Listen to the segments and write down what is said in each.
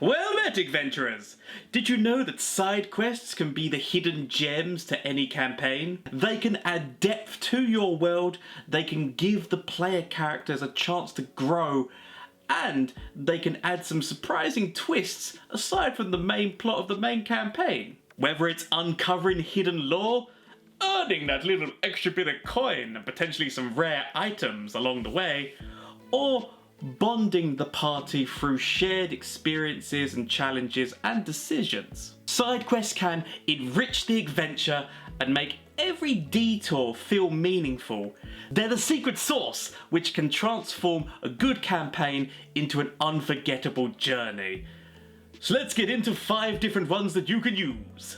Well met, adventurers! Did you know that side quests can be the hidden gems to any campaign? They can add depth to your world, they can give the player characters a chance to grow, and they can add some surprising twists aside from the main plot of the main campaign. Whether it's uncovering hidden lore, earning that little extra bit of coin and potentially some rare items along the way, or bonding the party through shared experiences and challenges and decisions. Side quests can enrich the adventure and make every detour feel meaningful. They're the secret sauce which can transform a good campaign into an unforgettable journey. So let's get into 5 different ones that you can use.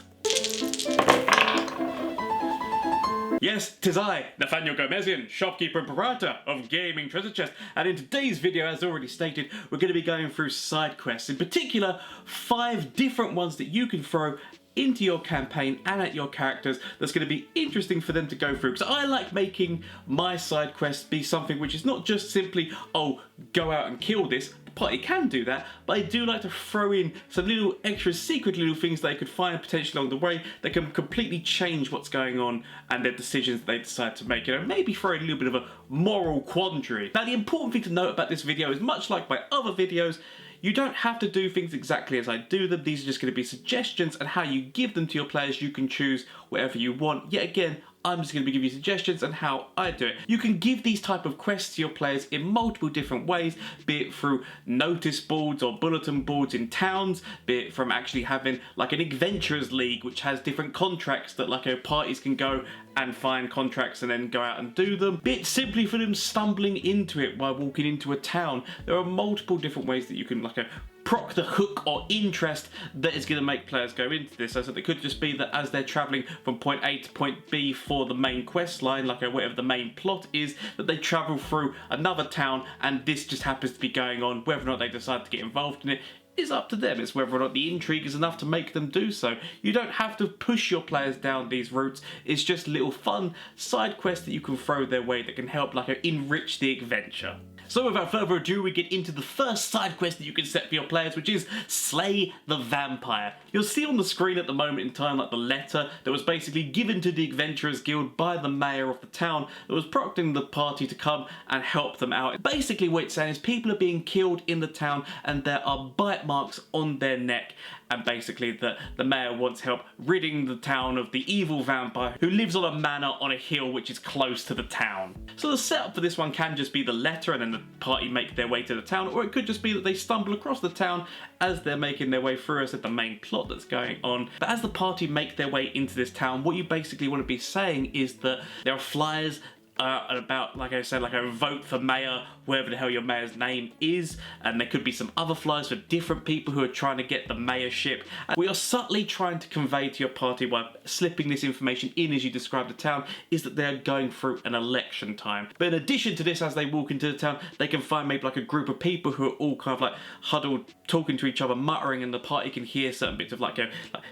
Yes, 'tis I, Nathaniel Gomezian, shopkeeper and proprietor of Gaming Treasure Chest, and in today's video, as already stated, we're going to be going through side quests, in particular 5 different ones that you can throw into your campaign and at your characters that's going to be interesting for them to go through, because I like making my side quests be something which is not just simply, oh, go out and kill this. The party can do that, but I do like to throw in some little extra secret little things they could find potentially along the way that can completely change what's going on and their decisions that they decide to make. You know, maybe throw in a little bit of a moral quandary. Now, the important thing to note about this video is, much like my other videos, you don't have to do things exactly as I do them. These are just going to be suggestions, and how you give them to your players, you can choose whatever you want. Yet again, I'm just going to be giving you suggestions on how I do it. You can give these type of quests to your players in multiple different ways, be it through notice boards or bulletin boards in towns, be it from actually having like an adventurers league which has different contracts that like parties can go and find contracts and then go out and do them, be it simply for them stumbling into it while walking into a town. There are multiple different ways that you can like proc the hook or interest that is going to make players go into this. So it could just be that as they're travelling from point A to point B for the main quest line, like whatever the main plot is, that they travel through another town and this just happens to be going on. Whether or not they decide to get involved in it is up to them. It's whether or not the intrigue is enough to make them do so. You don't have to push your players down these routes. It's just little fun side quests that you can throw their way that can help enrich the adventure. So without further ado, we get into the first side quest that you can set for your players, which is Slay the Vampire. You'll see on the screen at the moment in time the letter that was basically given to the Adventurers Guild by the mayor of the town that was prompting the party to come and help them out. Basically what it's saying is people are being killed in the town and there are bite marks on their neck, and basically the mayor wants help ridding the town of the evil vampire who lives on a manor on a hill which is close to the town. So the setup for this one can just be the letter and then the party make their way to the town, or it could just be that they stumble across the town as they're making their way through as the main plot that's going on. But as the party make their way into this town, what you basically want to be saying is that there are flyers about, like I said, a vote for mayor, wherever the hell your mayor's name is, and there could be some other flyers for different people who are trying to get the mayorship. And we are subtly trying to convey to your party by slipping this information in as you describe the town is that they're going through an election time. But in addition to this, as they walk into the town, they can find maybe a group of people who are all kind of huddled, talking to each other, muttering, and the party can hear certain bits of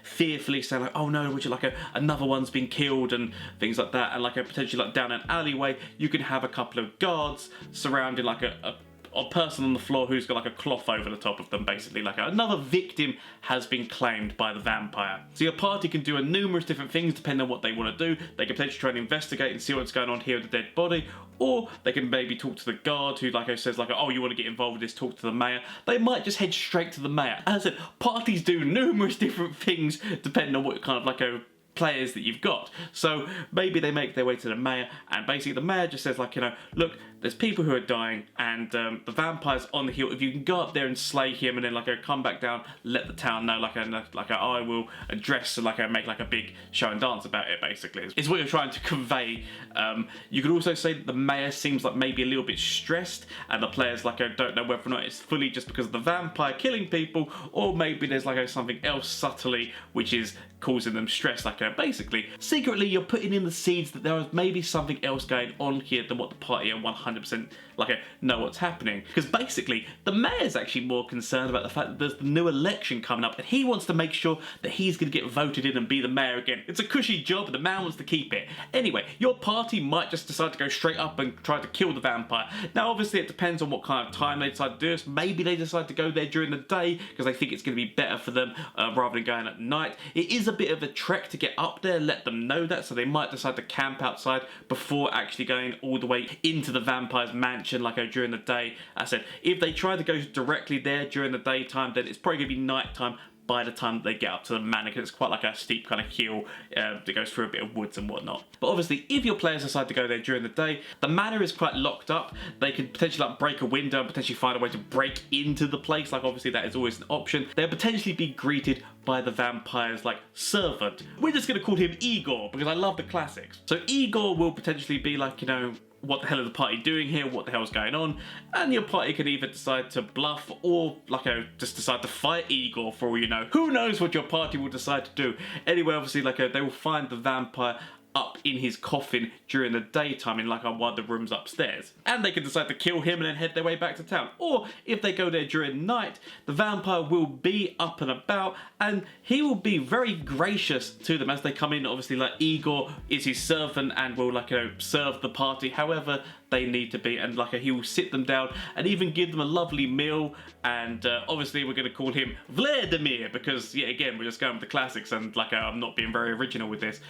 fearfully saying oh no, which another one's been killed and things like that. And potentially down an alleyway, you can have a couple of guards surrounding a person on the floor who's got a cloth over the top of them, basically another victim has been claimed by the vampire. So your party can do numerous different things depending on what they want to do. They can potentially try and investigate and see what's going on here with the dead body, or they can maybe talk to the guard who says oh, you want to get involved with this, talk to the mayor. They might just head straight to the mayor. As I said, parties do numerous different things depending on what kind of players that you've got. So maybe they make their way to the mayor, and basically the mayor just says look, there's people who are dying and the vampire's on the hill. If you can go up there and slay him and then come back down, let the town know I will address and make a big show and dance about it, basically is what you're trying to convey. You could also say that the mayor seems maybe a little bit stressed and the players don't know whether or not it's fully just because of the vampire killing people, or maybe there's something else subtly which is causing them stress, basically, secretly you're putting in the seeds that there is maybe something else going on here than what the party are 100% know what's happening. Because basically, the mayor's actually more concerned about the fact that there's the new election coming up, and he wants to make sure that he's going to get voted in and be the mayor again. It's a cushy job, but the man wants to keep it. Anyway, your party might just decide to go straight up and try to kill the vampire. Now, obviously, it depends on what kind of time they decide to do this. Maybe they decide to go there during the day because they think it's going to be better for them rather than going at night. It is a bit of a trek to get up there, let them know that, so they might decide to camp outside before actually going all the way into the vampire's mansion during the day. I said, if they try to go directly there during the daytime, then it's probably going to be nighttime by the time they get up to the manor, because it's quite like a steep kind of hill that goes through a bit of woods and whatnot. But obviously, if your players decide to go there during the day, the manor is quite locked up. They could potentially break a window and potentially find a way to break into the place. Obviously, that is always an option. They'll potentially be greeted by the vampire's servant. We're just going to call him Igor because I love the classics. So Igor will potentially be what the hell is the party doing here? What the hell's going on? And your party can either decide to bluff or, just decide to fight Igor for all you know. Who knows what your party will decide to do? Anyway, obviously, they will find the vampire up in his coffin during the daytime in one of the rooms upstairs. And they can decide to kill him and then head their way back to town. Or if they go there during night, the vampire will be up and about and he will be very gracious to them as they come in. Obviously, Igor is his servant and will serve the party however they need to be, and he will sit them down and even give them a lovely meal. And obviously we're going to call him Vladimir because, yeah, again, we're just going with the classics and I'm not being very original with this.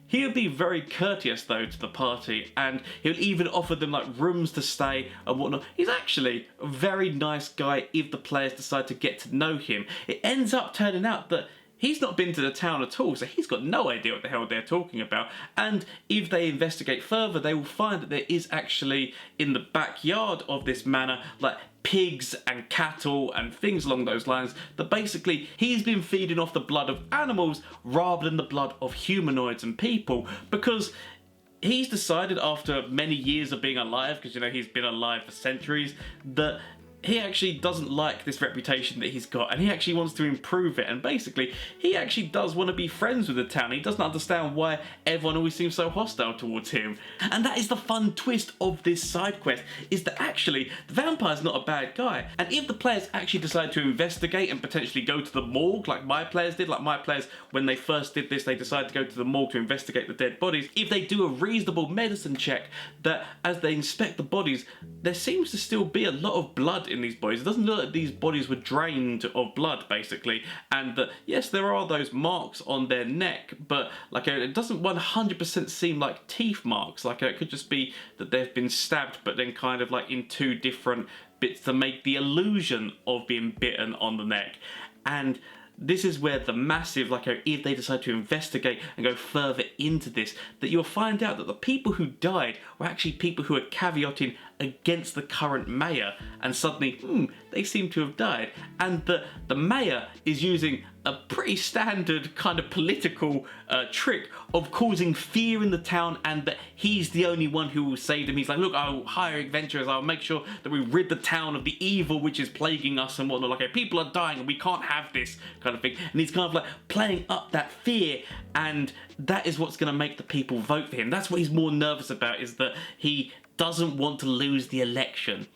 He'll be very courteous though to the party, and he'll even offer them rooms to stay and whatnot. He's actually a very nice guy if the players decide to get to know him. It ends up turning out that he's not been to the town at all, so he's got no idea what the hell they're talking about. And if they investigate further, they will find that there is actually in the backyard of this manor pigs and cattle and things along those lines, that basically he's been feeding off the blood of animals rather than the blood of humanoids and people, because he's decided after many years of being alive, because he's been alive for centuries, that he actually doesn't like this reputation that he's got and he actually wants to improve it. And basically he actually does want to be friends with the town. He doesn't understand why everyone always seems so hostile towards him. And that is the fun twist of this side quest, is that actually the vampire's not a bad guy. And if the players actually decide to investigate and potentially go to the morgue like my players did, my players when they first did this, they decided to go to the morgue to investigate the dead bodies. If they do a reasonable medicine check, that as they inspect the bodies, there seems to still be a lot of blood in these bodies. It doesn't look like these bodies were drained of blood, basically, and that yes, there are those marks on their neck, but it doesn't 100% seem like teeth marks. It could just be that they've been stabbed, but then in two different bits to make the illusion of being bitten on the neck. And this is where the massive, if they decide to investigate and go further into this, that you'll find out that the people who died were actually people who are caveating against the current mayor, and suddenly, they seem to have died. And the mayor is using a pretty standard kind of political trick of causing fear in the town, and that he's the only one who will save them. He's like, look, I'll hire adventurers, I'll make sure that we rid the town of the evil which is plaguing us and whatnot. People are dying and we can't have this kind of thing. And he's kind of playing up that fear, and that is what's going to make the people vote for him. That's what he's more nervous about, is that he doesn't want to lose the election.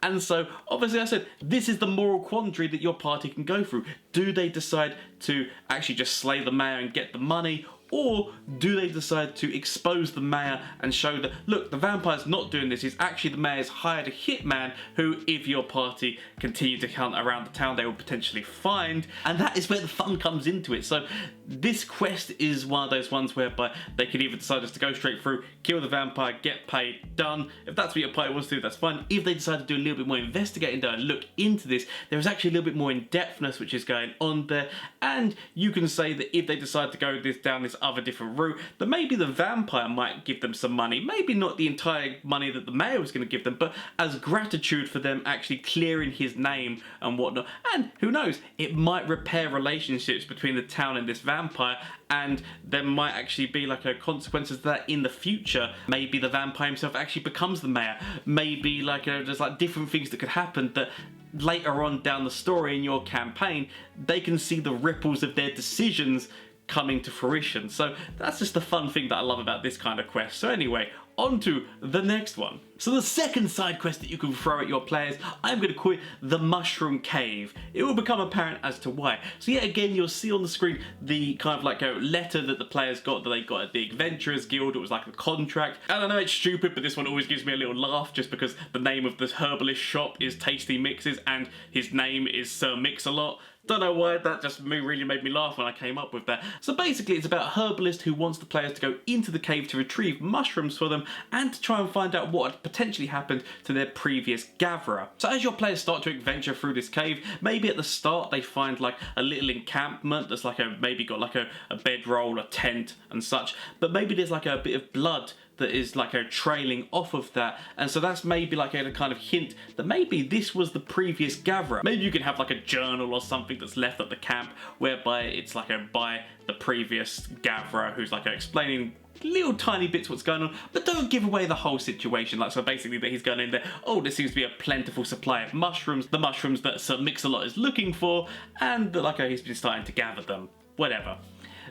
And so, obviously I said, this is the moral quandary that your party can go through. Do they decide to actually just slay the mayor and get the money? Or do they decide to expose the mayor and show that, look, the vampire's not doing this, he's actually the mayor's hired a hitman who, if your party continue to hunt around the town, they will potentially find. And that is where the fun comes into it. So this quest is one of those ones whereby they can either decide just to go straight through, kill the vampire, get paid, done. If that's what your party wants to do, that's fine. If they decide to do a little bit more investigating though and look into this, there is actually a little bit more in-depthness which is going on there. And you can say that if they decide to go down this other different route, that maybe the vampire might give them some money, maybe not the entire money that the mayor was going to give them, but as gratitude for them actually clearing his name and whatnot. And who knows, it might repair relationships between the town and this vampire, and there might actually be a consequences to that in the future. Maybe the vampire himself actually becomes the mayor. Maybe there's different things that could happen that later on down the story in your campaign, they can see the ripples of their decisions coming to fruition. So that's just the fun thing that I love about this kind of quest. So anyway, on to the next one. So the second side quest that you can throw at your players, I'm going to call it the Mushroom Cave. It will become apparent as to why. So yet again, you'll see on the screen the kind of like a letter that the players got, that they got at the Adventurers Guild. It was like a contract. And I know it's stupid, but this one always gives me a little laugh just because the name of this herbalist shop is Tasty Mixes and his name is Sir Mix-a-Lot. Don't know why, that just really made me laugh when I came up with that. So basically it's about a herbalist who wants the players to go into the cave to retrieve mushrooms for them and to try and find out what had potentially happened to their previous gatherer. So as your players start to adventure through this cave, maybe at the start they find like a little encampment that's like maybe got like a bedroll, a tent and such, but maybe there's like a bit of blood that is like trailing off of that, and so that's maybe like a kind of hint that maybe this was the previous gatherer. Maybe you can have like a journal or something that's left at the camp whereby it's like by the previous gatherer who's like explaining little tiny bits what's going on, but don't give away the whole situation. Like, so basically that he's going in there, oh, there seems to be a plentiful supply of mushrooms, the mushrooms that Sir Mix-a-Lot is looking for, and that like he's been starting to gather them. Whatever.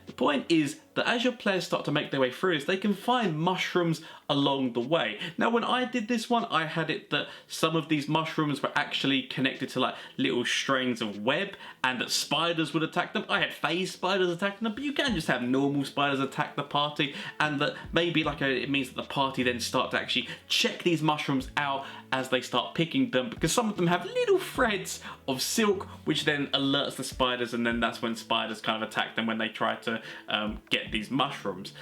The point is that as your players start to make their way through this, they can find mushrooms along the way. Now when I did this one, I had it that some of these mushrooms were actually connected to like little strains of web, and that spiders would attack them. I had phase spiders attacking them, but you can just have normal spiders attack the party, and that maybe like it means that the party then start to actually check these mushrooms out as they start picking them, because some of them have little threads of silk which then alerts the spiders, and then that's when spiders kind of attack them when they try to get these mushrooms.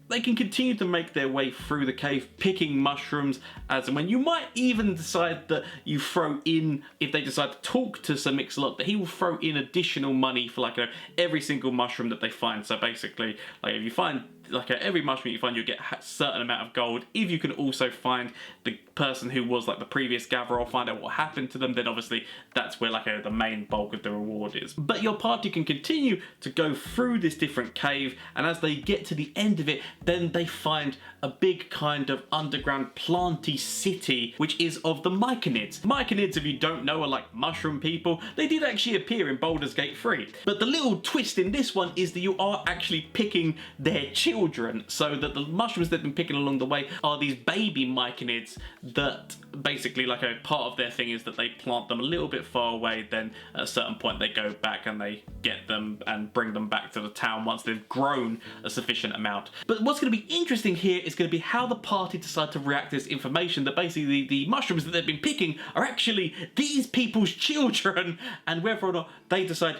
They can continue to make their way through the cave picking mushrooms as and when. You might even decide that you throw in, if they decide to talk to Sir Mix-a-Lot, that he will throw in additional money for like every single mushroom that they find. So basically, like if you find like every mushroom you find, you get a certain amount of gold. If you can also find the person who was like the previous gatherer or find out what happened to them, then obviously that's where like the main bulk of the reward is. But your party can continue to go through this different cave, and as they get to the end of it, then they find a big kind of underground planty city, which is of the Myconids. Myconids, if you don't know, are like mushroom people. They did actually appear in Baldur's Gate 3. But the little twist in this one is that you are actually picking their children, so that the mushrooms they've been picking along the way are these baby Myconids that basically like a part of their thing is that they plant them a little bit far away, then at a certain point they go back and they get them and bring them back to the town once they've grown a sufficient amount. But what's going to be interesting here is going to be how the party decide to react to this information that basically the mushrooms that they've been picking are actually these people's children, and whether or not they decide,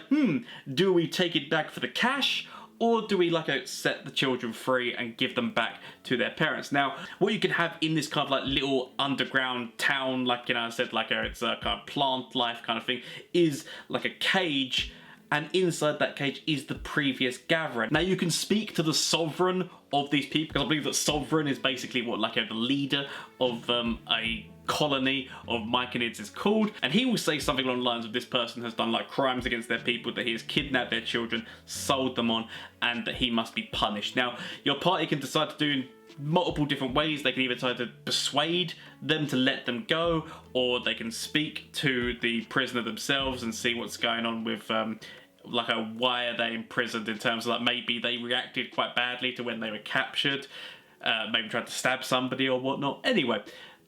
do we take it back for the cash, or do we like set the children free and give them back to their parents? Now, what you can have in this kind of like little underground town, like, you know, I said, like it's a kind of plant life kind of thing, is like a cage, and inside that cage is the previous gatherer. Now you can speak to the sovereign of these people, because I believe that sovereign is basically what like the leader of a colony of Myconids is called, and he will say something along the lines of this person has done like crimes against their people, that he has kidnapped their children, sold them on, and that he must be punished. Now your party can decide to do multiple different ways. They can either try to persuade them to let them go, or they can speak to the prisoner themselves and see what's going on with like why are they imprisoned, in terms of like maybe they reacted quite badly to when they were captured, maybe tried to stab somebody or whatnot. Anyway,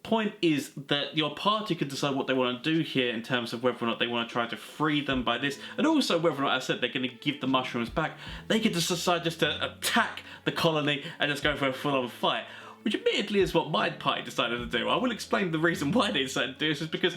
point is that your party can decide what they want to do here in terms of whether or not they want to try to free them by this, and also whether or not, as I said, they're going to give the mushrooms back. They could just decide just to attack the colony and just go for a full-on fight, which admittedly is what my party decided to do. I will explain the reason why they decided to do this, is because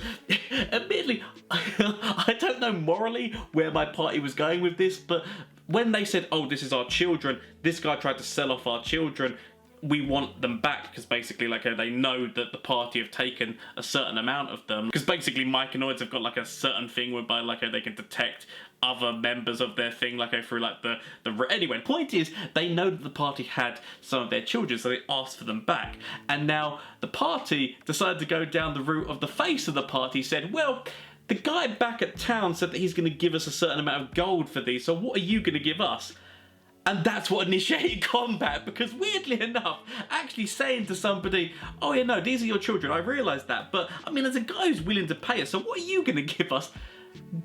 admittedly I don't know morally where my party was going with this, but when they said, oh, this is our children, this guy tried to sell off our children, we want them back, because basically like they know that the party have taken a certain amount of them, because basically Myconids have got like a certain thing whereby like they can detect other members of their thing like through like the anyway, the point is they know that the party had some of their children, so they asked for them back. And now the party decided to go down the route of the face of the party, said, well, the guy back at town said that he's going to give us a certain amount of gold for these, so what are you going to give us? And that's what initiated combat, because weirdly enough, actually saying to somebody, oh yeah, no, these are your children, I realise that, but I mean, there's a guy who's willing to pay us, so what are you going to give us?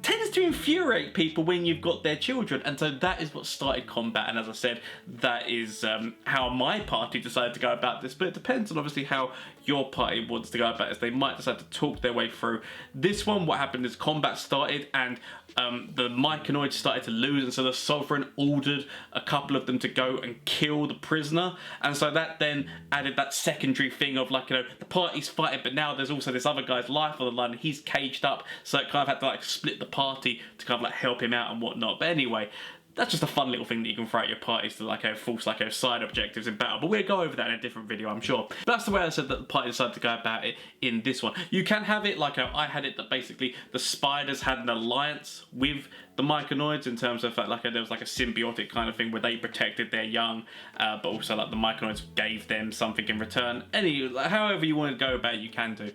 tends to infuriate people when you've got their children, and so that is what started combat. And as I said, that is how my party decided to go about this, but it depends on obviously how your party wants to go about this. They might decide to talk their way through this one. What happened is combat started, and the Myconoids started to lose, and so the Sovereign ordered a couple of them to go and kill the prisoner, and so that then added that secondary thing of like, you know, the party's fighting, but now there's also this other guy's life on the line, and he's caged up, so it kind of had to like split the party to kind of like help him out and whatnot. But anyway, that's just a fun little thing that you can throw at your parties to like force like side objectives in battle, but we'll go over that in a different video, I'm sure. But that's the way I said that the party decided to go about it in this one. You can have it like I had it, that basically the spiders had an alliance with the Myconoids in terms of like there was like a symbiotic kind of thing where they protected their young, but also like the Myconoids gave them something in return. However you want to go about it, you can do.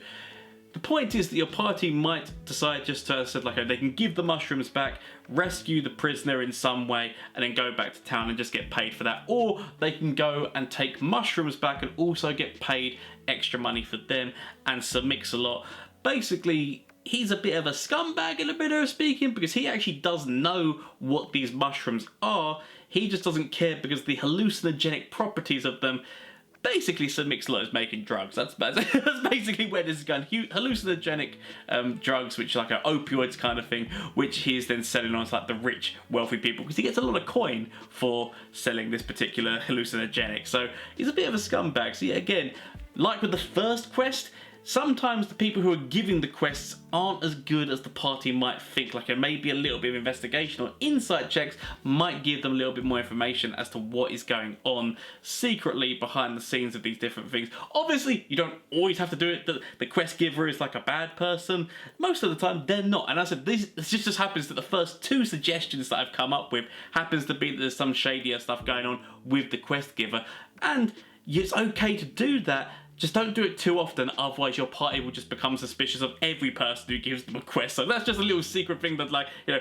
The point is that your party might decide just to, they can give the mushrooms back, rescue the prisoner in some way, and then go back to town and just get paid for that. Or they can go and take mushrooms back and also get paid extra money for them. And Sir Mix-a-Lot, basically, he's a bit of a scumbag in a manner of speaking, because he actually does know what these mushrooms are. He just doesn't care because the hallucinogenic properties of them. Basically, Sir Mix-a-Lot is making drugs. That's basically where this is going. Hallucinogenic drugs, which are like an opioids kind of thing, which he is then selling on to like the rich, wealthy people, because he gets a lot of coin for selling this particular hallucinogenic. So he's a bit of a scumbag. So yeah, again, like with the first quest, sometimes the people who are giving the quests aren't as good as the party might think. Like maybe a little bit of investigation or insight checks might give them a little bit more information as to what is going on secretly behind the scenes of these different things. Obviously, you don't always have to do it. The quest giver is like a bad person. Most of the time, they're not. And as I said, this just happens that the first two suggestions that I've come up with happens to be that there's some shadier stuff going on with the quest giver. And it's okay to do that. Just don't do it too often, otherwise your party will just become suspicious of every person who gives them a quest. So that's just a little secret thing that, like, you know,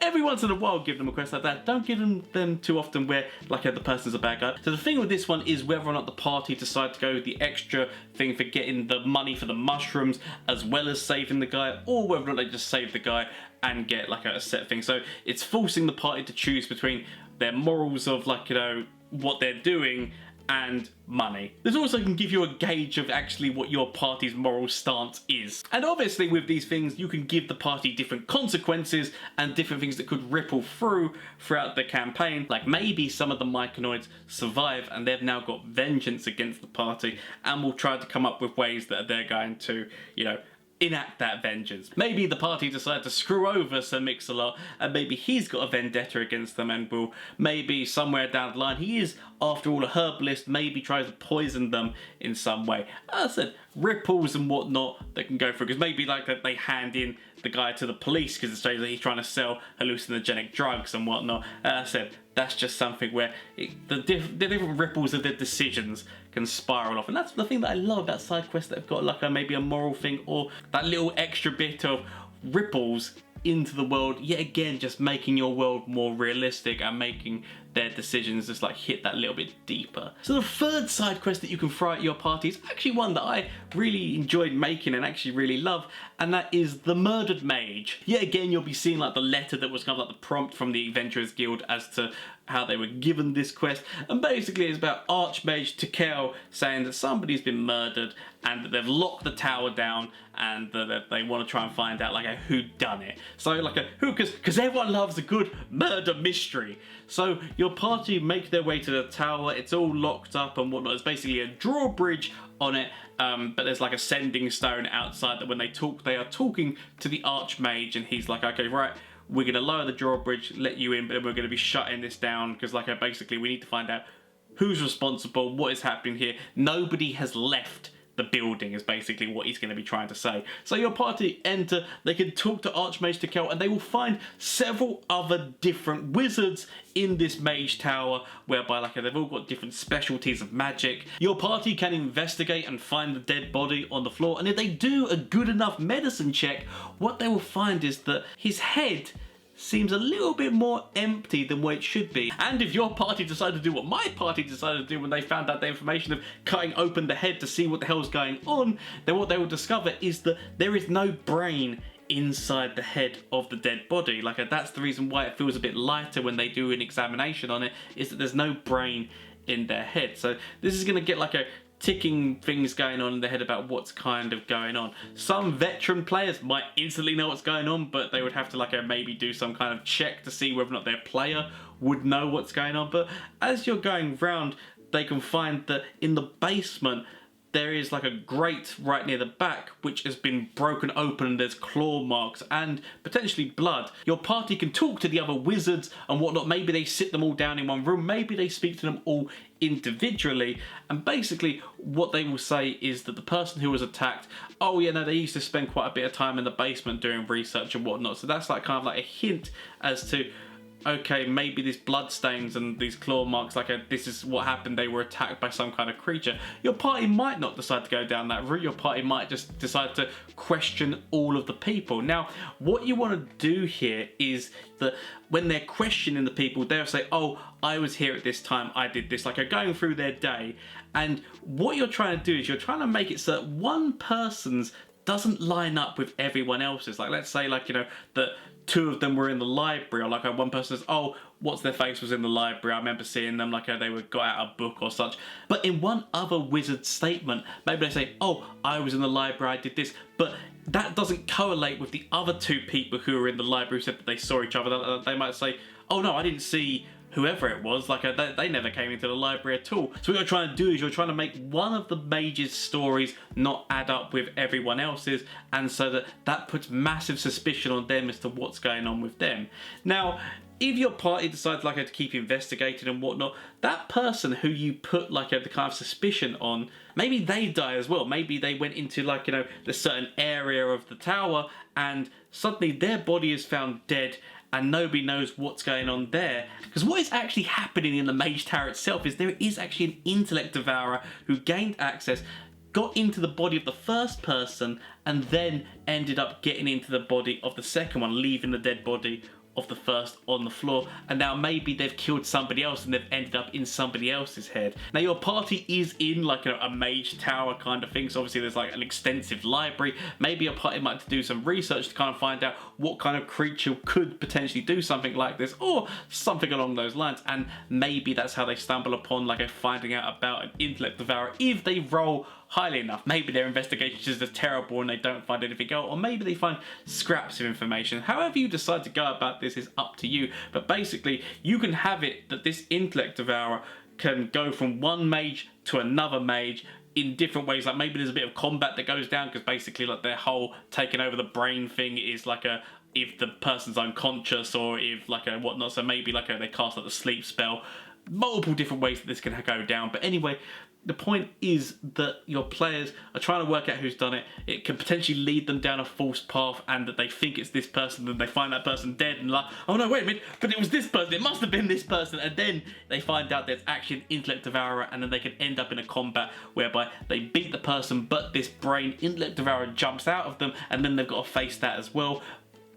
every once in a while give them a quest like that. Don't give them too often where, like, the person's a bad guy. So the thing with this one is whether or not the party decide to go with the extra thing for getting the money for the mushrooms as well as saving the guy, or whether or not they just save the guy and get, like, a set thing. So it's forcing the party to choose between their morals of, like, you know, what they're doing and money. This also can give you a gauge of actually what your party's moral stance is. And obviously with these things you can give the party different consequences and different things that could ripple throughout the campaign. Like maybe some of the Myconoids survive and they've now got vengeance against the party and will try to come up with ways that they're going to, you know, enact that vengeance. Maybe the party decide to screw over Sir Mix-a-Lot and maybe he's got a vendetta against them and will maybe somewhere down the line, he is after all a herbalist, maybe tries to poison them in some way. As I said, ripples and whatnot that can go through, because maybe like that they hand in the guy to the police because it shows that he's trying to sell hallucinogenic drugs and whatnot. As I said, that's just something where the different ripples of their decisions can spiral off. And that's the thing that I love about side quests that have got like maybe a moral thing or that little extra bit of ripples into the world, yet again just making your world more realistic and making their decisions just like hit that little bit deeper. So the third side quest that you can throw at your party is actually one that I really enjoyed making and actually really love, and that is the Murdered Mage. Yet again you'll be seeing like the letter that was kind of like the prompt from the Adventurers Guild as to how they were given this quest, and basically it's about Archmage Tekel saying that somebody's been murdered and that they've locked the tower down and that they want to try and find out like a who done it. So like a who, because everyone loves a good murder mystery. So your party make their way to the tower, it's all locked up and whatnot. It's basically a drawbridge on it, but there's like a sending stone outside that when they talk, they are talking to the Archmage and he's like, okay, right, we're going to lower the drawbridge, let you in, but then we're going to be shutting this down because like basically we need to find out who's responsible, what is happening here. Nobody has left the building is basically what he's going to be trying to say. So your party enter, they can talk to Archmage Tekel and they will find several other different wizards in this mage tower whereby like they've all got different specialties of magic. Your party can investigate and find the dead body on the floor, and if they do a good enough medicine check, what they will find is that his head seems a little bit more empty than what it should be. And if your party decided to do what my party decided to do when they found out the information of cutting open the head to see what the hell's going on, then what they will discover is that there is no brain inside the head of the dead body. Like that's the reason why it feels a bit lighter when they do an examination on it, is that there's no brain in their head. So this is going to get like a ticking things going on in their head about what's kind of going on. Some veteran players might instantly know what's going on, but they would have to like maybe do some kind of check to see whether or not their player would know what's going on. But as you're going round, they can find that in the basement there is like a grate right near the back which has been broken open, and there's claw marks and potentially blood. Your party can talk to the other wizards and whatnot. Maybe they sit them all down in one room, maybe they speak to them all individually, and basically what they will say is that the person who was attacked, oh yeah, no, they used to spend quite a bit of time in the basement doing research and whatnot. So that's like kind of like a hint as to, okay, maybe these blood stains and these claw marks, like this is what happened, they were attacked by some kind of creature. Your party might not decide to go down that route. Your party might just decide to question all of the people. Now, what you want to do here is that when they're questioning the people, they'll say, oh, I was here at this time, I did this, like going through their day. And what you're trying to do is you're trying to make it so that one person's doesn't line up with everyone else's. Like let's say like, you know, that two of them were in the library, or like one person says, oh, what's their face was in the library, I remember seeing them, like they were got out a book or such. But in one other wizard statement, maybe they say, oh, I was in the library, I did this, but that doesn't correlate with the other two people who were in the library who said that they saw each other. They might say, oh no, I didn't see whoever it was, like they never came into the library at all. So what you're trying to do is you're trying to make one of the mage's stories not add up with everyone else's, and so that puts massive suspicion on them as to what's going on with them. Now, if your party decides like to keep investigating and whatnot, that person who you put like the kind of suspicion on, maybe they die as well. Maybe they went into like, you know, the certain area of the tower and suddenly their body is found dead and nobody knows what's going on there. Because what is actually happening in the Mage Tower itself is there is actually an intellect devourer who gained access, got into the body of the first person, and then ended up getting into the body of the second one, leaving the dead body of the first on the floor. And now maybe they've killed somebody else and they've ended up in somebody else's head. Now your party is in like a mage tower kind of thing, so obviously there's like an extensive library. Maybe your party might have to do some research to kind of find out what kind of creature could potentially do something like this or something along those lines, and maybe that's how they stumble upon like finding out about an intellect devourer if they roll highly enough. Maybe their investigation is just terrible and they don't find anything out, or maybe they find scraps of information. However you decide to go about this is up to you, but basically you can have it that this intellect devourer can go from one mage to another mage in different ways. Like maybe there's a bit of combat that goes down, because basically like their whole taking over the brain thing is like if the person's unconscious or if like whatnot, so maybe like they cast like the sleep spell. Multiple different ways that this can go down, but anyway, the point is that your players are trying to work out who's done it. It can potentially lead them down a false path, and that they think it's this person, and they find that person dead, and like, oh no, wait a minute, but it was this person, it must have been this person, and then they find out there's actually an intellect devourer, and then they can end up in a combat whereby they beat the person, but this brain intellect devourer jumps out of them, and then they've got to face that as well.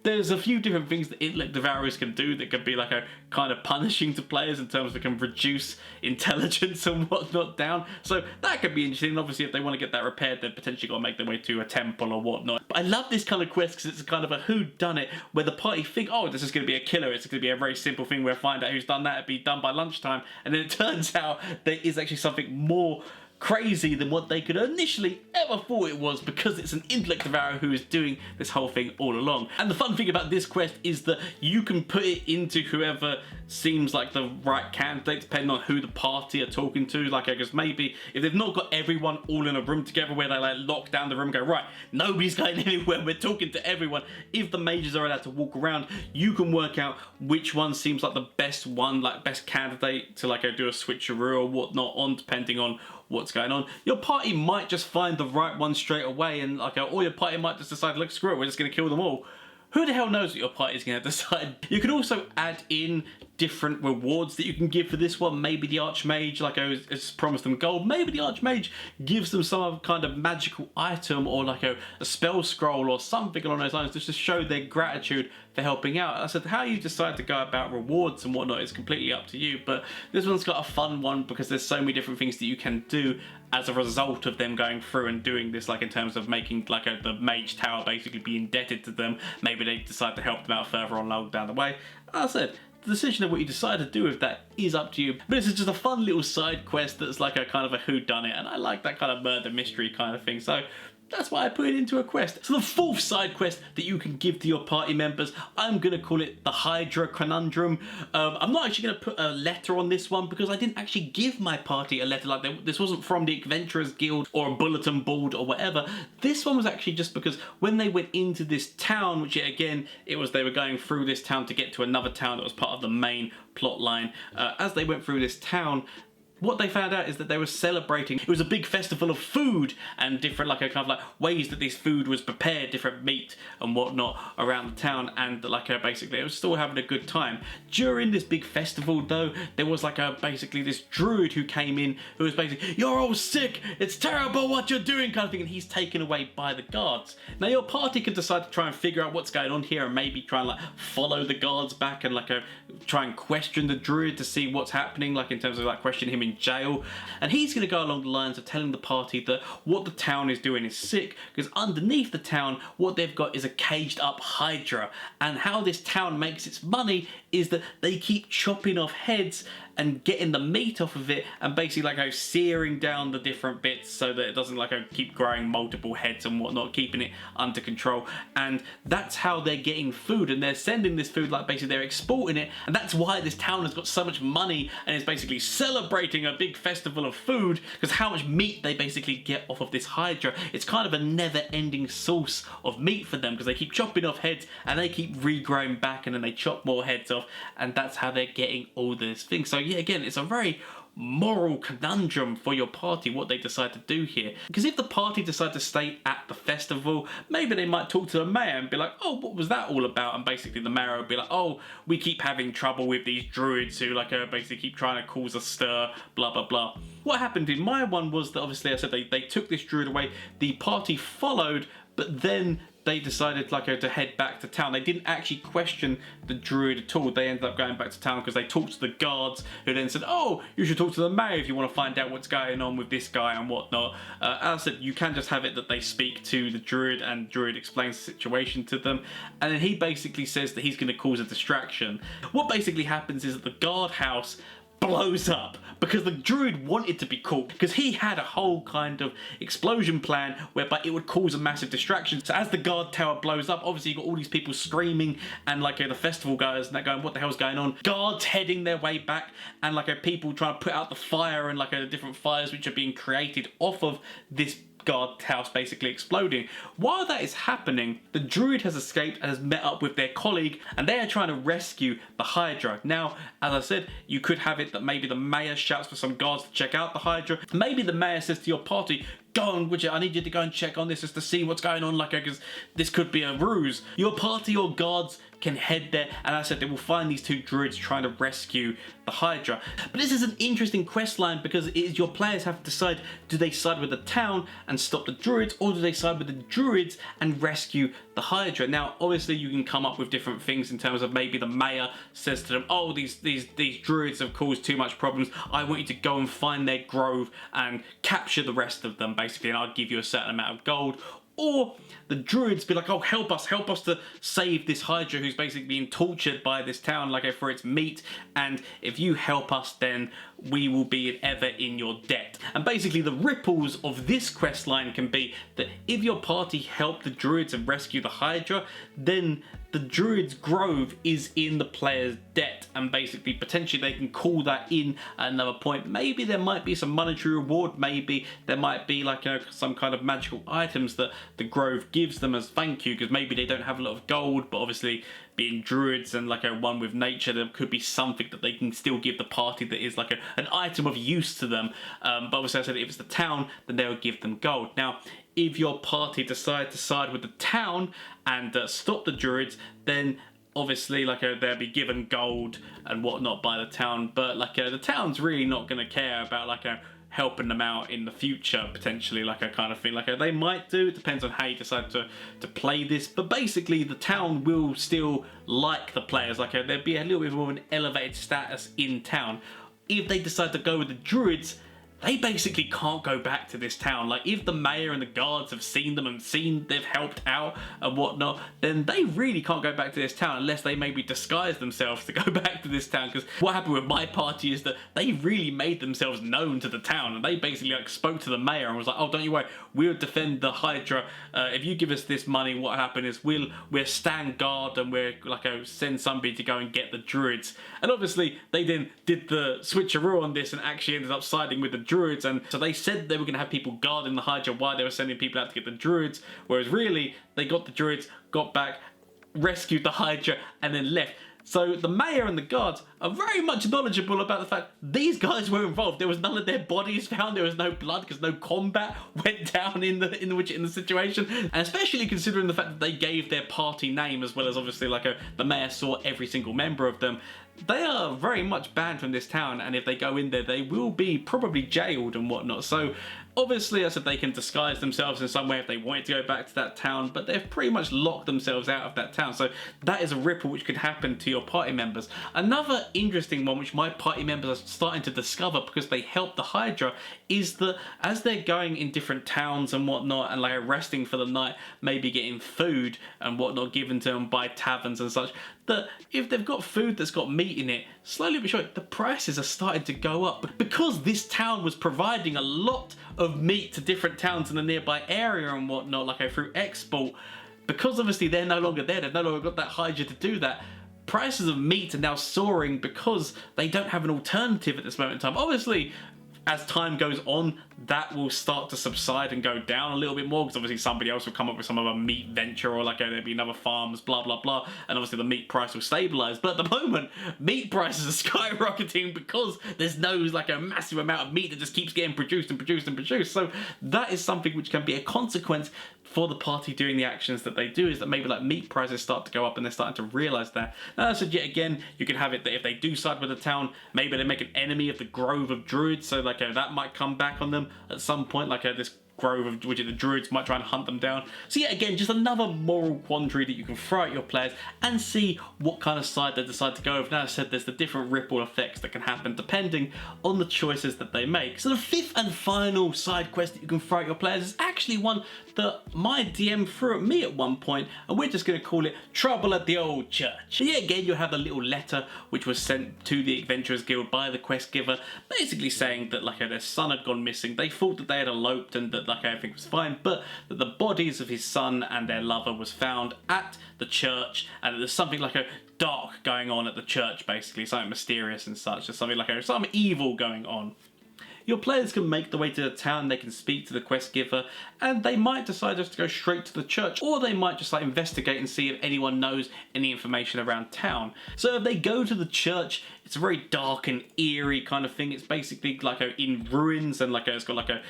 There's a few different things that intellect devourers can do that can be like a kind of punishing to players in terms of it can reduce intelligence and whatnot down. So that could be interesting. And obviously if they want to get that repaired, they've potentially got to make their way to a temple or whatnot. But I love this kind of quest because it's kind of a whodunit where the party think, oh, this is going to be a killer. It's going to be a very simple thing where find out who's done that. It'd be done by lunchtime. And then it turns out there is actually something more crazy than what they could initially ever thought it was, because it's an intellect devourer who is doing this whole thing all along. And the fun thing about this quest is that you can put it into whoever seems like the right candidate, depending on who the party are talking to. Like, because maybe if they've not got everyone all in a room together where they like lock down the room and go, right, nobody's going anywhere, we're talking to everyone. If the mages are allowed to walk around, you can work out which one seems like the best one, like best candidate to like do a switcheroo or whatnot on, depending on what's going on. Your party might just find the right one straight away, and like, or your party might just decide, look, screw it, we're just going to kill them all. Who the hell knows what your party is going to decide? You can also add in different rewards that you can give for this one. Maybe the Archmage, like I was promised them gold, maybe the Archmage gives them some kind of magical item or like a spell scroll or something along those lines, just to show their gratitude for helping out. I said how you decide to go about rewards and whatnot is completely up to you, but this one's got a fun one because there's so many different things that you can do as a result of them going through and doing this, like in terms of making like the mage tower basically be indebted to them. Maybe they decide to help them out further on down the way. As I said, the decision of what you decide to do with that is up to you. But this is just a fun little side quest that's like a kind of a whodunit, and I like that kind of murder mystery kind of thing. So that's why I put it into a quest. So the fourth side quest that you can give to your party members, I'm going to call it the Hydra Conundrum. I'm not actually going to put a letter on this one because I didn't actually give my party a letter. Like this wasn't from the Adventurers Guild or a bulletin board or whatever. This one was actually just because when they went into this town, which again, they were going through this town to get to another town that was part of the main plot line. As they went through this town, what they found out is that they were celebrating. It was a big festival of food and different like a kind of like ways that this food was prepared, different meat and whatnot around the town, and like basically it was still having a good time. During this big festival though, there was like basically this druid who came in who was basically, "You're all sick, it's terrible what you're doing," kind of thing, and he's taken away by the guards. Now your party can decide to try and figure out what's going on here and maybe try and like follow the guards back and like try and question the druid to see what's happening, like in terms of like questioning him in jail. And he's going to go along the lines of telling the party that what the town is doing is sick, because underneath the town what they've got is a caged up Hydra, and how this town makes its money is that they keep chopping off heads and getting the meat off of it and basically like searing down the different bits so that it doesn't like keep growing multiple heads and whatnot, keeping it under control. And that's how they're getting food, and they're sending this food, like basically they're exporting it, and that's why this town has got so much money and is basically celebrating a big festival of food, because how much meat they basically get off of this Hydra. It's kind of a never-ending source of meat for them because they keep chopping off heads and they keep regrowing back, and then they chop more heads off, and that's how they're getting all this thing. So yeah, again, it's a very moral conundrum for your party what they decide to do here, because if the party decide to stay at the festival, maybe they might talk to the mayor and be like, "Oh, what was that all about?" And basically the mayor would be like, "Oh, we keep having trouble with these druids who basically keep trying to cause a stir, blah blah blah." What happened in my one was that obviously I said they took this druid away, the party followed, but then they decided to head back to town. They didn't actually question the druid at all. They ended up going back to town because they talked to the guards, who then said, "Oh, you should talk to the mayor if you want to find out what's going on with this guy and whatnot." As I said, you can just have it that they speak to the druid and druid explains the situation to them, and then he basically says that he's going to cause a distraction. What basically happens is that the guardhouse blows up because the druid wanted to be caught, because he had a whole kind of explosion plan whereby it would cause a massive distraction. So as the guard tower blows up, obviously you've got all these people screaming and the festival goers and they're going, "What the hell's going on?" Guards heading their way back and people trying to put out the fire and the different fires which are being created off of this guard house basically exploding. While that is happening, the druid has escaped and has met up with their colleague, and they are trying to rescue the Hydra. Now, as I said, you could have it that maybe the mayor shouts for some guards to check out the Hydra. Maybe the mayor says to your party, "Go on, Widget, I need you to go and check on this just to see what's going on, because this could be a ruse." Your party or guards can head there, and as I said, they will find these two druids trying to rescue the Hydra. But this is an interesting quest line because it is your players have to decide, do they side with the town and stop the druids, or do they side with the druids and rescue the Hydra? Now, obviously you can come up with different things in terms of maybe the mayor says to them, "Oh, these druids have caused too much problems. I want you to go and find their grove and capture the rest of them, basically, and I'll give you a certain amount of gold." Or the druids be like, "Oh, help us to save this Hydra who's basically being tortured by this town, for its meat, and if you help us, then we will be ever in your debt." And basically the ripples of this quest line can be that if your party help the druids and rescue the Hydra, then the druid's grove is in the player's debt, and basically potentially they can call that in at another point. Maybe there might be some monetary reward, maybe there might be some kind of magical items that the grove gives them as thank you, because maybe they don't have a lot of gold, but obviously being druids and one with nature, there could be something that they can still give the party that is an item of use to them. But obviously I said if it's the town, then they would give them gold. Now, if your party decide to side with the town and stop the druids, then obviously, like, they'll be given gold and whatnot by the town, but, like, the town's really not going to care about, like, helping them out in the future, potentially, like a kind of thing. Like, they might do, it depends on how you decide to play this, but basically the town will still like the players. Like, there'd be a little bit more of an elevated status in town. If they decide to go with the druids, they basically can't go back to this town. Like, if the mayor and the guards have seen them and seen they've helped out and whatnot, then they really can't go back to this town unless they maybe disguise themselves to go back to this town. Because what happened with my party is that they really made themselves known to the town, and they basically like spoke to the mayor and was like, oh, don't you worry, we'll defend the Hydra. If you give us this money, what happened is we'll stand guard and we're like send somebody to go and get the druids. And obviously they then did the switcheroo on this and actually ended up siding with the druids, and so they said they were going to have people guarding the Hydra while they were sending people out to get the druids, whereas really they got the druids, got back, rescued the Hydra, and then left. So the mayor and the guards are very much knowledgeable about the fact these guys were involved. There was none of their bodies found. There was no blood because no combat went down in the situation. And especially considering the fact that they gave their party name, as well as obviously like the mayor saw every single member of them. They are very much banned from this town, and if they go in there, they will be probably jailed and whatnot. So obviously, I said they can disguise themselves in some way if they wanted to go back to that town, but they've pretty much locked themselves out of that town. So that is a ripple which could happen to your party members. Another interesting one which my party members are starting to discover because they help the Hydra is that as they're going in different towns and whatnot and like resting for the night, maybe getting food and whatnot given to them by taverns and such, that if they've got food that's got meat in it, slowly but surely the prices are starting to go up. Because this town was providing a lot of meat to different towns in the nearby area and whatnot, like through export, because obviously they're no longer there, they've no longer got that Hydra to do that, prices of meat are now soaring because they don't have an alternative at this moment in time. Obviously, as time goes on, that will start to subside and go down a little bit more, because obviously somebody else will come up with some other meat venture, or like there'll be another farms, blah blah blah, and obviously the meat price will stabilize. But at the moment, meat prices are skyrocketing because there's no like a massive amount of meat that just keeps getting produced and produced and produced. So that is something which can be a consequence for the party doing the actions that they do, is that maybe like meat prices start to go up and they're starting to realize that. Now, so yet again, you can have it that if they do side with the town, maybe they make an enemy of the grove of druids, so like that might come back on them at some point, like this grove of which the druids might try and hunt them down. So yeah, again, just another moral quandary that you can throw at your players and see what kind of side they decide to go with. Now, I said there's the different ripple effects that can happen depending on the choices that they make. So the fifth and final side quest that you can throw at your players is actually one that my DM threw at me at one point, and we're just going to call it Trouble at the Old Church. So yeah, again, you'll have a little letter which was sent to the Adventurers Guild by the quest giver, basically saying that like their son had gone missing. They thought that they had eloped and that like everything was fine, but that the bodies of his son and their lover was found at the church, and there's something like a dark going on at the church, basically something mysterious and such. There's something like some evil going on. Your players can make their way to the town, they can speak to the quest giver, and they might decide just to go straight to the church, or they might just like investigate and see if anyone knows any information around town. So if they go to the church, it's a very dark and eerie kind of thing. It's basically like in ruins, and like it's got like a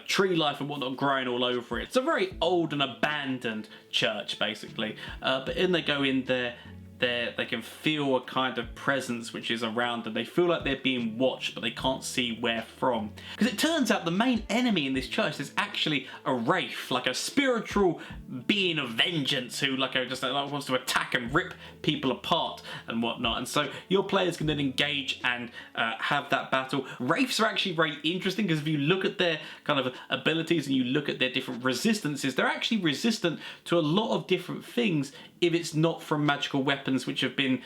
tree life and whatnot growing all over it. It's a very old and abandoned church, basically. But when they go in there, they can feel a kind of presence which is around them. They feel like they're being watched, but they can't see where from. Because it turns out the main enemy in this church is actually a wraith, like a spiritual being of vengeance who just wants to attack and rip people apart and whatnot. And so your players can then engage and have that battle. Wraiths are actually very interesting because if you look at their kind of abilities and you look at their different resistances, they're actually resistant to a lot of different things if it's not from magical weapons which have been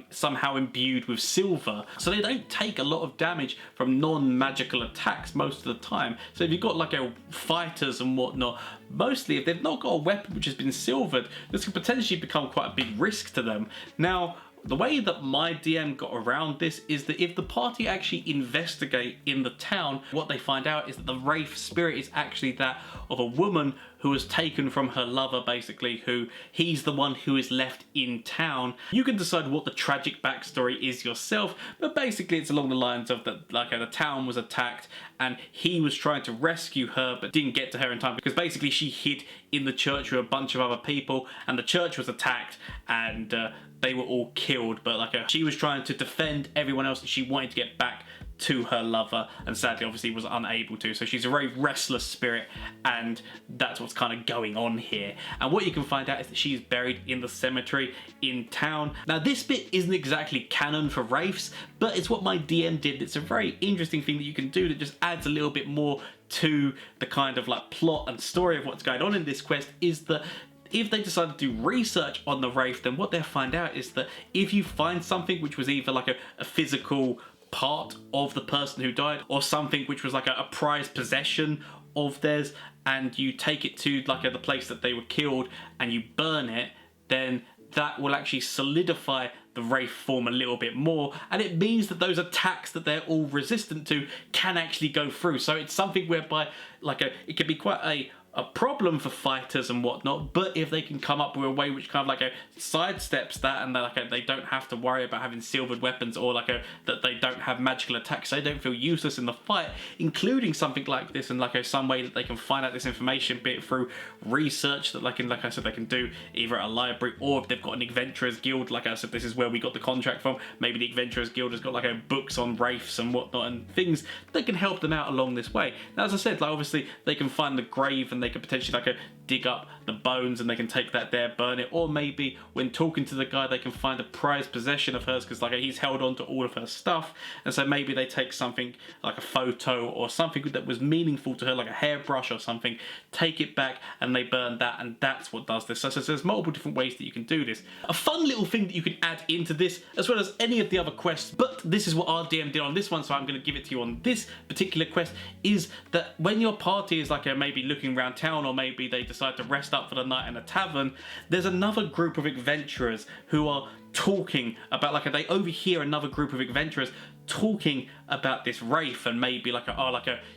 somehow imbued with silver. So they don't take a lot of damage from non-magical attacks most of the time. So if you've got like fighters and whatnot, mostly if they've not got a weapon which has been silvered, this could potentially become quite a big risk to them. Now, the way that my DM got around this is that if the party actually investigate in the town, what they find out is that the wraith spirit is actually that of a woman who was taken from her lover, basically, who he's the one who is left in town. You can decide what the tragic backstory is yourself, but basically it's along the lines of that, like, the town was attacked and he was trying to rescue her but didn't get to her in time because basically she hid in the church with a bunch of other people and the church was attacked and they were all killed, but like she was trying to defend everyone else and she wanted to get back to her lover and sadly obviously was unable to. So she's a very restless spirit and that's what's kind of going on here. And what you can find out is that she's buried in the cemetery in town. Now this bit isn't exactly canon for wraiths, but it's what my DM did. It's a very interesting thing that you can do that just adds a little bit more to the kind of like plot and story of what's going on in this quest, is that if they decide to do research on the wraith, then what they'll find out is that if you find something which was either like a physical part of the person who died or something which was like a prized possession of theirs and you take it to like the place that they were killed and you burn it, then that will actually solidify the wraith form a little bit more, and it means that those attacks that they're all resistant to can actually go through. So it's something whereby like it can be quite a problem for fighters and whatnot, but if they can come up with a way which kind of like sidesteps that and they don't have to worry about having silvered weapons or like that they don't have magical attacks, they don't feel useless in the fight, including something like this and like some way that they can find out this information, be it through research that like I said they can do either at a library or if they've got an adventurers guild. Like I said, this is where we got the contract from. Maybe the adventurers guild has got like books on wraiths and whatnot and things that can help them out along this way. Now as I said, like obviously they can find the grave and they could potentially like dig up the bones and they can take that there, burn it, or maybe when talking to the guy they can find a prized possession of hers because like he's held on to all of her stuff, and so maybe they take something like a photo or something that was meaningful to her, like a hairbrush or something, take it back and they burn that, and that's what does this. So there's multiple different ways that you can do this. A fun little thing that you can add into this as well as any of the other quests, but this is what our DM did on this one, so I'm going to give it to you on this particular quest, is that when your party is like maybe looking around town or maybe they decide to rest up for the night in a tavern, there's another group of adventurers who are talking about they overhear another group of adventurers talking about this wraith and maybe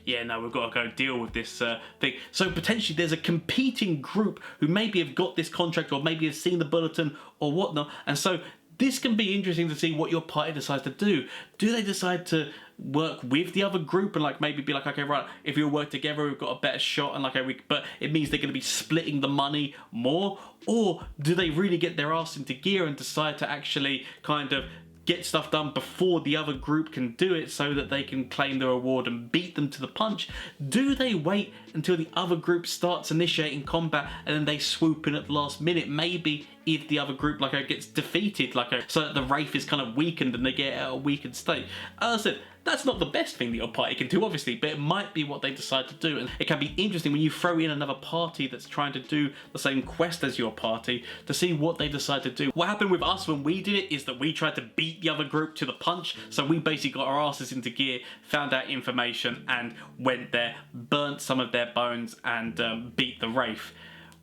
yeah, no, we've got to go deal with this thing. So potentially there's a competing group who maybe have got this contract or maybe have seen the bulletin or whatnot, and so this can be interesting to see what your party decides to do. Do they decide to work with the other group and maybe be okay, right, if we all work together we've got a better shot, and but it means they're going to be splitting the money more? Or do they really get their ass into gear and decide to actually kind of get stuff done before the other group can do it so that they can claim the reward and beat them to the punch? Do they wait until the other group starts initiating combat and then they swoop in at the last minute? Maybe if the other group gets defeated, so that the wraith is kind of weakened and they get out of a weakened state. As I said, that's not the best thing that your party can do, obviously, but it might be what they decide to do, and it can be interesting when you throw in another party that's trying to do the same quest as your party to see what they decide to do. What happened with us when we did it is that we tried to beat the other group to the punch, so we basically got our asses into gear, found out information, and went there, burnt some of their bones, and beat the wraith.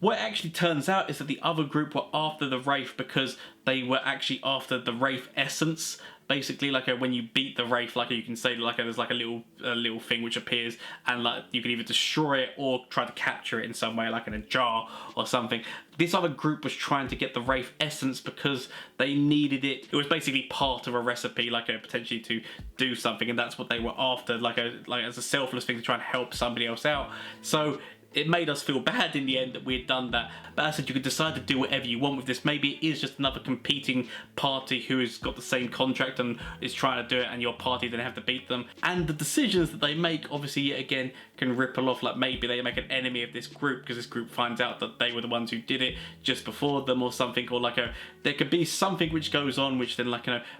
What actually turns out is that the other group were after the wraith because they were actually after the wraith essence. Basically, when you beat the wraith, you can say there's a little thing which appears, and you can either destroy it or try to capture it in some way, like in a jar or something. This other group was trying to get the wraith essence because they needed it. It was basically part of a recipe, potentially to do something, and that's what they were after, as a selfless thing to try and help somebody else out. So it made us feel bad in the end that we had done that. But as I said, you could decide to do whatever you want with this. Maybe it is just another competing party who has got the same contract and is trying to do it, and your party then have to beat them. And the decisions that they make, obviously, yet again, can ripple off. Maybe they make an enemy of this group because this group finds out that they were the ones who did it just before them or something. Or there could be something which goes on which then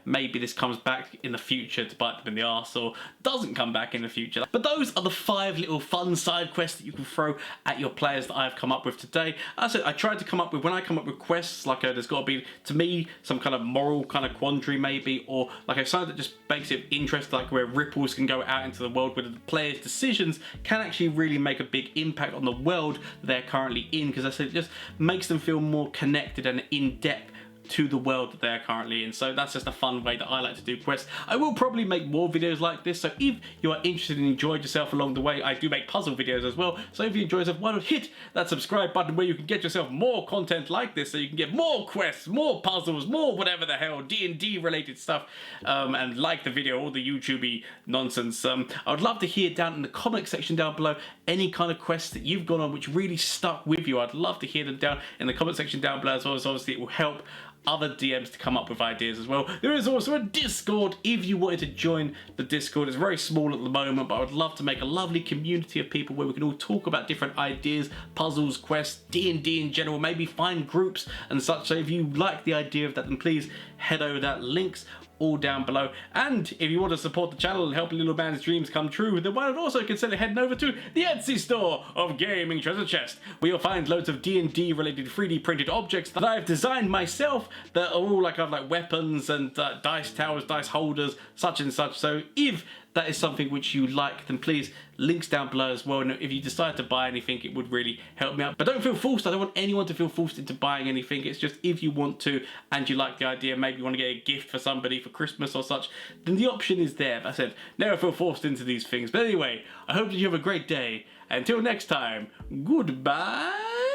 maybe this comes back in the future to bite them in the arse, or doesn't come back in the future. But those are the 5 little fun side quests that you can throw at your players that I've come up with today. As I said, I tried to come up with, when I come up with quests, there's got to be, to me, some kind of moral kind of quandary maybe, or something that just makes it interesting, where ripples can go out into the world, where the players' decisions can actually really make a big impact on the world that they're currently in, because as I said, it just makes them feel more connected and in depth to the world that they're currently in. So that's just a fun way that I like to do quests. I will probably make more videos like this, so if you are interested and enjoyed yourself along the way, I do make puzzle videos as well. So if you enjoy yourself, why not hit that subscribe button where you can get yourself more content like this, so you can get more quests, more puzzles, more whatever the hell, D&D related stuff, and like the video, all the YouTube-y nonsense. I would love to hear down in the comment section down below any kind of quests that you've gone on which really stuck with you. I'd love to hear them down in the comment section down below, as well as obviously it will help other DMs to come up with ideas as well. There is also a Discord if you wanted to join the Discord. It's very small at the moment, but I would love to make a lovely community of people where we can all talk about different ideas, puzzles, quests, D&D in general, maybe find groups and such. So if you like the idea of that, then please head over that. Links all down below. And if you want to support the channel and help a little man's dreams come true, then why not also consider heading over to the Etsy store of Gaming Treasure Chest, where you'll find loads of D&D related 3D printed objects that I've designed myself that are all like weapons and dice towers, dice holders, such and such. So if that is something which you like, then please, links down below as well. And if you decide to buy anything, it would really help me out. But don't feel forced. I don't want anyone to feel forced into buying anything. It's just if you want to and you like the idea, maybe you want to get a gift for somebody for Christmas or such, then the option is there. But I said, never feel forced into these things. But anyway, I hope that you have a great day. Until next time, goodbye.